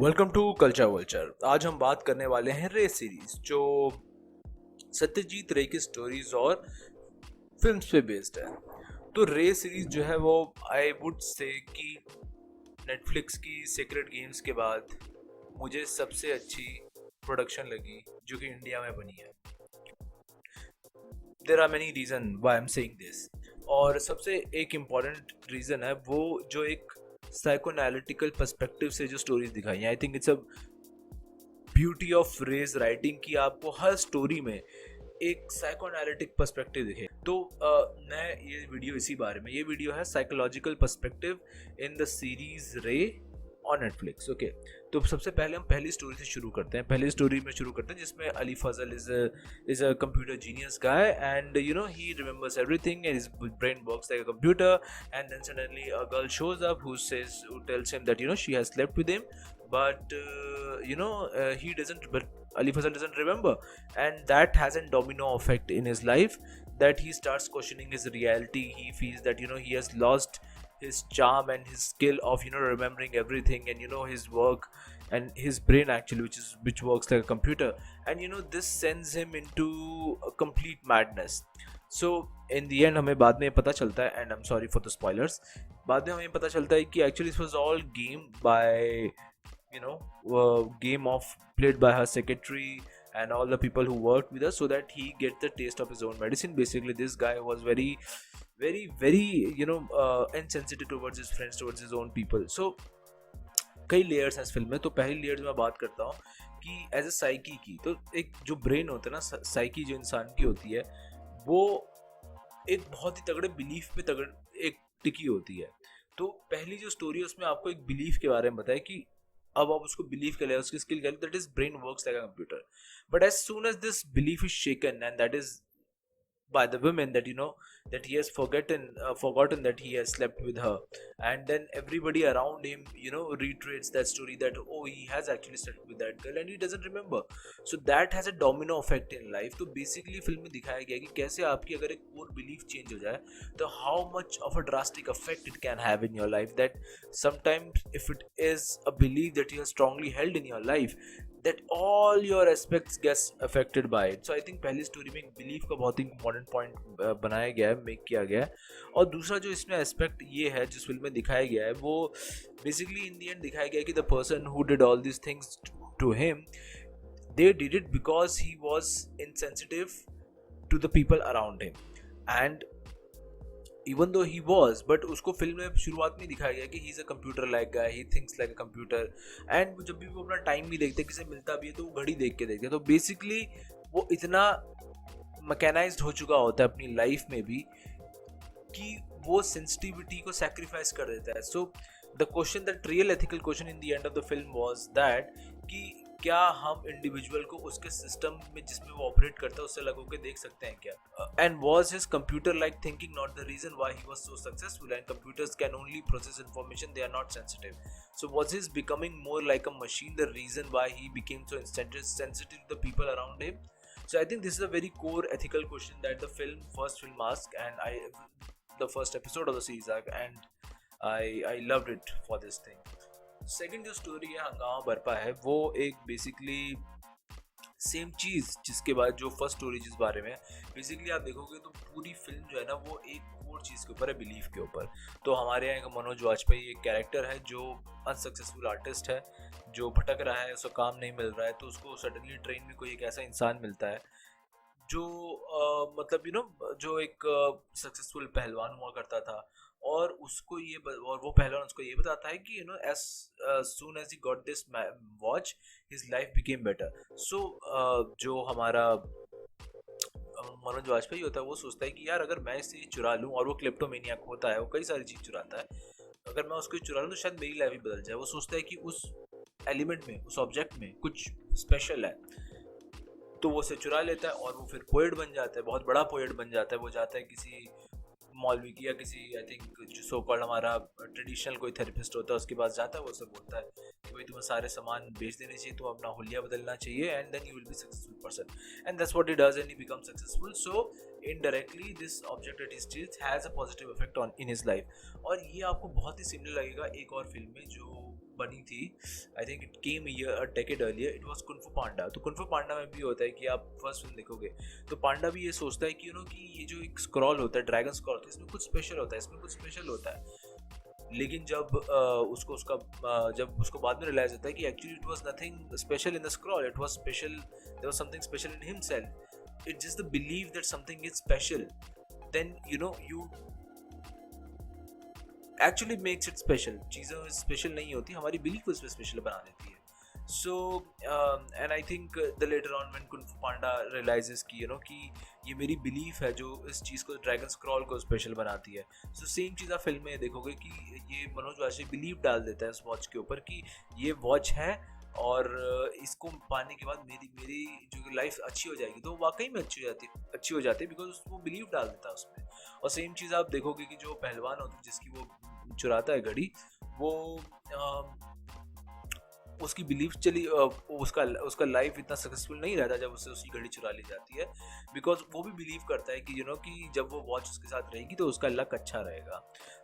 Welcome to culture vulture. आज हम बात करने वाले हैं रे सीरीज जो सत्यजीत रे की स्टोरीज और फिल्म्स पे बेस्ड है। तो रे सीरीज जो है वो आई वुड से कि नेटफ्लिक्स की सीक्रेट गेम्स के बाद मुझे सबसे अच्छी प्रोडक्शन लगी जो कि इंडिया में बनी है। There are many reason why am saying this, और सबसे एक इम्पॉर्टेंट रीजन है वो जो एक साइकोएनालिटिकल पर्सपेक्टिव से जो स्टोरीज दिखाई हैं। I think it's a beauty of Ray's writing कि आपको हर स्टोरी में एक साइकोएनालिटिक पर्सपेक्टिव दिखे। तो मैं ये वीडियो इसी बारे में, ये वीडियो है psychological perspective in the series रे ऑन नेटफ्लिक्स। ओके, तो सबसे पहले हम पहली स्टोरी से शुरू करते हैं। पहली स्टोरी में शुरू करते हैं जिसमें Ali Fazal is a computer genius guy and you know he remembers everything and his brain works like a computer and then suddenly a girl shows up who tells him that she has slept with him, but he doesn't, but Ali Fazal doesn't remember, and that has a domino effect in his life that he starts questioning his reality. He feels that he has lost his charm and his skill of remembering everything, and his work and his brain actually which works like a computer, and this sends him into a complete madness. So in the end हमें बाद में पता चलता है, and I'm sorry for the spoilers, बाद में हमें पता चलता है कि actually this was all game by game of played by her secretary and all the people who worked with her so that he get the taste of his own medicine. Basically this guy was very insensitive towards his friends, towards his own people. So कई layers हैं इस film में। तो पहली layer में बात करता हूँ कि एज ए साइकी की, तो एक जो ब्रेन होता है ना, साइकी जो इंसान की होती है वो एक बहुत ही तगड़े बिलीफ पे एक टिकी होती है। तो पहली जो स्टोरी है उसमें आपको एक बिलीफ के बारे में बताया कि अब आप उसको बिलीव कर ले, उसकी स्किल कर ले, that is brain works like a computer. But as soon as this belief is shaken and that is by the women that that he has forgotten that he has slept with her, and then everybody around him reiterates that story that oh, he has actually slept with that girl and he doesn't remember. So that has a domino effect in life. तो basically film में दिखाया गया कि कैसे आपकी अगर एक core belief change हो जाए तो how much of a drastic effect it can have in your life, that sometimes if it is a belief that you have strongly held in your life, that all your aspects gets affected by it. So I think पहली story में एक belief का बहुत ही important point बनाया गया है, make किया गया है। और दूसरा जो इसमें एस्पेक्ट ये है जिस फिल्म में दिखाया गया है वो बेसिकली इन दी एंड दिखाया गया है कि the person who did all this things to him, they did it because he was insensitive to the people around him, and even though he was, but उसको film में शुरुआत में दिखाया गया कि he is a computer like guy, he thinks like a computer, and जब भी वो अपना टाइम भी देखते हैं, किसी मिलता भी है तो वो घड़ी देख के देखते हैं। तो बेसिकली वो इतना मैकेनाइज्ड हो चुका होता है अपनी लाइफ में भी कि वो सेंसिटिविटी को सैक्रिफाइस कर देता है। So the question, that real ethical question in the end of the film was that कि क्या हम इंडिविजुअल को उसके सिस्टम में जिसमें वो ऑपरेट करता है उससे अलग होकर देख सकते हैं क्या? And was his computer like thinking not the reason why he was so successful, and computers can only process information, they are not sensitive. So was his becoming more like a machine the reason why he became so sensitive to the people around him? So I think this is a very core ethical question that the first film asked, and the first episode of the series and I loved it for this thing. Second जो story है हंगामा बरपा है, वो एक basically same चीज़ जिसके बाद जो first story जिस बारे में बेसिकली आप देखोगे तो पूरी फिल्म जो है ना वो एक कोर चीज़ के ऊपर है, बिलीफ के ऊपर। तो हमारे यहाँ एक मनोज वाजपेयी एक कैरेक्टर है जो अनसक्सेसफुल आर्टिस्ट है, जो भटक रहा है, उसको काम नहीं मिल रहा है, तो उसको सडनली ट्रेन में कोई एक ऐसा इंसान मिलता है जो मतलब जो एक सक्सेसफुल पहलवान हुआ करता था, और वो पहलवान उसको ये बताता है कि as soon as he got this watch his life became better. So जो हमारा मनोज वाजपेयी होता है वो सोचता है कि यार अगर मैं इसे चुरा लूं, और वो क्लिप्टोमेनियाक होता है, वो कई सारी चीज़ चुराता है, अगर मैं उसको चुरा लूं तो शायद मेरी लाइफ ही बदल जाए। वो सोचता है कि उस एलिमेंट में, उस ऑब्जेक्ट में कुछ स्पेशल है, तो वो उसे चुरा लेता है और वो फिर पोएट बन जाता है, बहुत बड़ा पोएट बन जाता है। वो जाता है किसी मौलवी की या किसी आई थिंक जो सो कॉल्ड हमारा ट्रेडिशनल कोई थेरेपिस्ट होता है उसके पास जाता है, वो उससे बोलता है कि भाई तुम्हें सारे सामान बेच देने चाहिए, तो अपना हुलिया बदलना चाहिए, and then you will be successful person, and that's what he does and he become successful. So indirectly this object that he steals has a positive effect on in his life. और ये आपको बहुत ही similar लगेगा एक और film में जो बनी थी, I think it came a decade earlier, it was kung Fu पांडा। तो कुंग फू पांडा में भी होता है कि आप फर्स्ट फिल्म देखोगे तो पांडा भी ये सोचता है कि कि ये जो एक स्क्रॉल होता है, ड्रैगन स्क्रॉल होता है, इसमें कुछ स्पेशल होता है, इसमें कुछ स्पेशल होता है। लेकिन जब जब उसको बाद में रियलाइज होता है कि actually it was nothing special in the scroll, it was special, there was something special in himself, it's just the believe that something is special, then you actually makes it special. चीज़ें special नहीं होती, हमारी belief उसमें special बना देती है। So and I think the later on when Kung Fu Panda realises कि ये मेरी बिलीफ है जो इस चीज़ को, ड्रैगन स्क्रॉल को स्पेशल बनाती है। सो सेम चीज़ आप फिल्म में देखोगे कि ये मनोज वाजपेयी बिलीव डाल देता है उस वॉच के ऊपर कि ये वॉच है और इसको पाने के बाद मेरी मेरी जो लाइफ अच्छी हो जाएगी, तो वाकई में अच्छी हो जाती है बिकॉज वो बिलीव डाल देता है उसमें। और सेम चीज़ आप देखोगे कि जो पहलवान होता है जिसकी वो चुराता है घड़ी, वो उसकी बिलीफ चली, उसका लाइफ इतना सक्सेसफुल नहीं रहता जब उससे उसकी घड़ी चुरा ली जाती है, बिकॉज वो भी बिलीव करता है कि कि जब वो वॉच उसके साथ रहेगी तो उसका लक अच्छा रहेगा।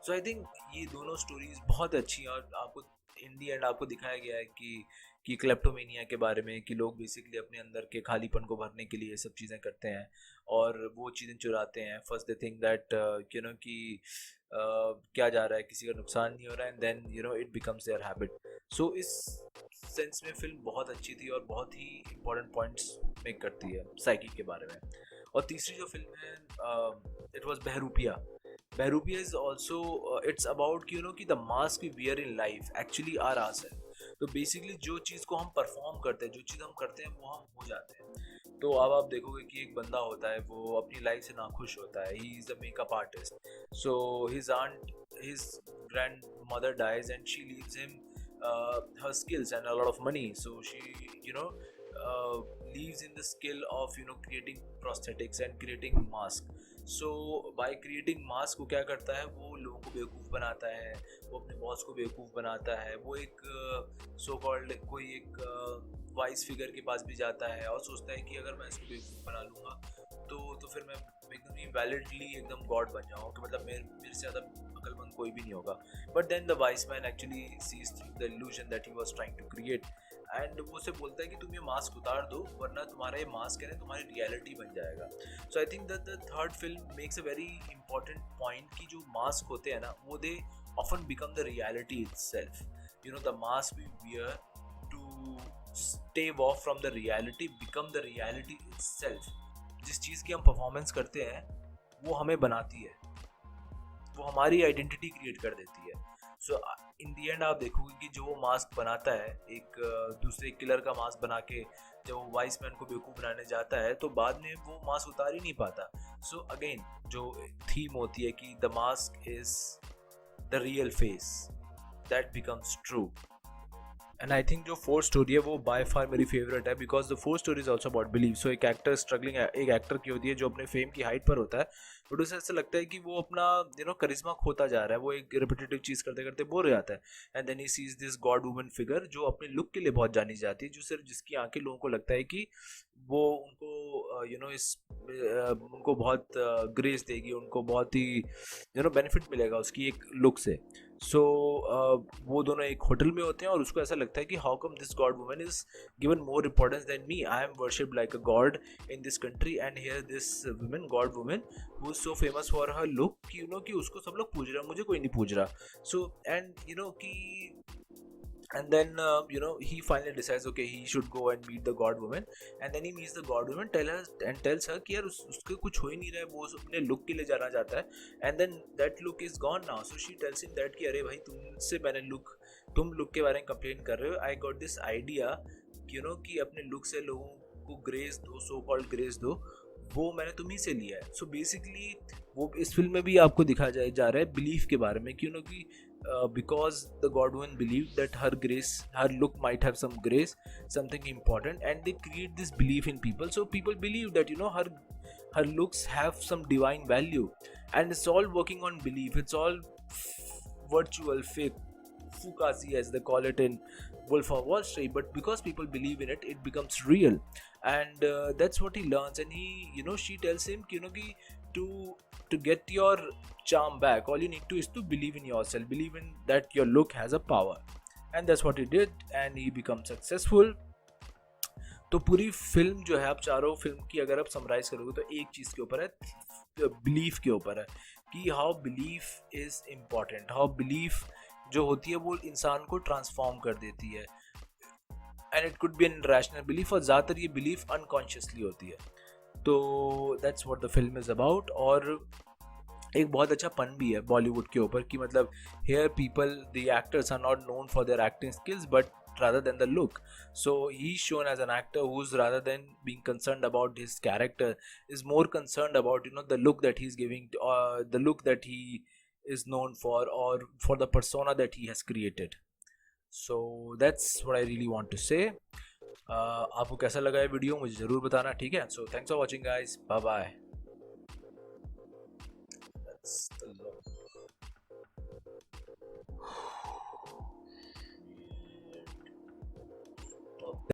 सो आई थिंक ये दोनों स्टोरीज बहुत अच्छी हैं और आपको इन दी एंड आपको दिखाया गया है कि क्लेप्टोमेनिया के बारे में, कि लोग बेसिकली अपने अंदर के खालीपन को भरने के लिए ये सब चीज़ें करते हैं और वो चीज़ें चुराते हैं। फर्स्ट दे थिंक दैट कि क्या जा रहा है, किसी का नुकसान नहीं हो रहा है, and then it becomes their habit. So इस सेंस में फिल्म बहुत अच्छी थी और बहुत ही इंपॉर्टेंट पॉइंट्स मेक करती है साइकी के बारे में। और तीसरी जो फिल्म है it was Bahrupiya. Bahrupiya is also it's about कि the mask we wear in life actually are ours है। तो बेसिकली जो चीज़ को हम परफॉर्म करते हैं, जो चीज़ हम करते हैं वो हम हो जाते हैं। तो अब आप देखोगे कि एक बंदा होता है, वो अपनी लाइफ से नाखुश होता है, he is a makeup artist. So his grandmother dies and she leaves him her skills and a lot of money, so she leaves in the skill of creating prosthetics and creating mask. So by creating mask वो क्या करता है, वो लोगों को बेवकूफ़ बनाता है, वो अपने बॉस को बेवकूफ़ बनाता है, वो एक सो कॉल्ड कोई एक वाइस फिगर के पास भी जाता है और सोचता है कि अगर मैं इसको बेवकूफ़ बना लूँगा तो फिर मैं एकदम ही वैलिडली एकदम गॉड बन जाऊँ, कि मतलब मेरे से ज़्यादा अकलमंद कोई भी नहीं होगा। But then the wise man actually sees through the illusion that he was trying to create, and वो से बोलता है कि तुम ये मास्क उतार दो वरना तुम्हारा ये मास्क है ना तुम्हारी रियलिटी बन जाएगा। So I think that the third film makes a very important point कि जो मास्क होते हैं ना वो they often become the reality itself. The mask we wear to stave off from the reality become the reality itself. जिस चीज़ की हम परफॉर्मेंस करते हैं वो हमें बनाती है, वो हमारी आइडेंटिटी क्रिएट कर देती है। सो इन दी एंड आप देखोगे कि जो वो मास्क बनाता है, एक दूसरे किलर का मास्क बना के जब वो वाइस मैन को बेवकूफ़ बनाने जाता है तो बाद में वो मास्क उतार ही नहीं पाता। सो अगेन जो थीम होती है कि the mask is the real face that becomes true. And I think जो फोर्थ स्टोरी है वो बाय फार मेरी फेवरेट है, because the fourth story is also about believe. So एक एक्टर स्ट्रगलिंग, एक एक्टर की होती है जो अपने फेम की हाइट पर होता है, बट उसे ऐसा लगता है कि वो अपना करिश्मा खोता जा रहा है, वो एक रिपीटेटिव चीज़ करते करते बोर हो जाता है। And then he sees this god woman figure जो अपने लुक के लिए बहुत जानी जाती है, जो सिर्फ जिसकी आंखें लोगों को लगता है कि वो उनको उनको बहुत ग्रेस देगी, उनको बहुत ही बेनिफिट मिलेगा उसकी एक लुक से। सो वो दोनों एक होटल में होते हैं और उसको ऐसा लगता है कि how come this god woman is given more importance than me, I am worshipped like a God in this country, and here this woman God woman who is so famous for her look कि उसको सब लोग पूज रहे हैं, मुझे कोई नहीं पूज रहा। सो एंड कि and then he finally decides okay he should go and meet the god woman, and then he meets the god woman, tells her कि यार उसके कुछ हो ही नहीं रहा है, वो अपने लुक के लिए जाना चाहता है, and then that look is gone now, so she tells him that कि अरे भाई तुम लुक के बारे में कंप्लेन कर रहे हो, I got this idea कि अपने लुक से लोगों को ग्रेस दो, सो कॉल्ड ग्रेस दो, वो मैंने तुम्ही से लिया है। सो बेसिकली वो इस फिल्म में भी आपको दिखाया जा रहा है बिलीफ के बारे में, कि because the god woman believed that her look might have some grace, something important, and they create this belief in people. So people believe that her looks have some divine value, and it's all working on belief. It's all virtual, fake, fugazi as they call it in Wolf of Wall Street, but because people believe in it, it becomes real, and that's what he learns. And she tells him कि to get your charm back, all you need to is to believe in yourself, believe in that your look has a power, and that's what he did and he become successful. तो पूरी film जो है, आप चारों film की अगर आप summarise करोगे तो एक चीज़ के ऊपर है, बिलीफ के ऊपर है कि how belief is important, how belief जो होती है वो इंसान को ट्रांसफॉर्म कर देती है. And it could be irrational belief, और ज़्यादातर ये बिलीफ अनकॉन्शियसली होती है. तो that's what the film is about. और एक बहुत अच्छा पन भी है बॉलीवुड के ऊपर कि मतलब here people, the actors are not known for their acting skills but rather than the look. So he's shown as an actor who's, rather than being concerned about his character, is more concerned about, you know, the look that he's giving, the look that he is known for, or for the persona that he has created. So that's what I really want to say. आपको कैसा लगा ये video मुझे ज़रूर बताना, ठीक है. So thanks for watching guys, bye bye. That's the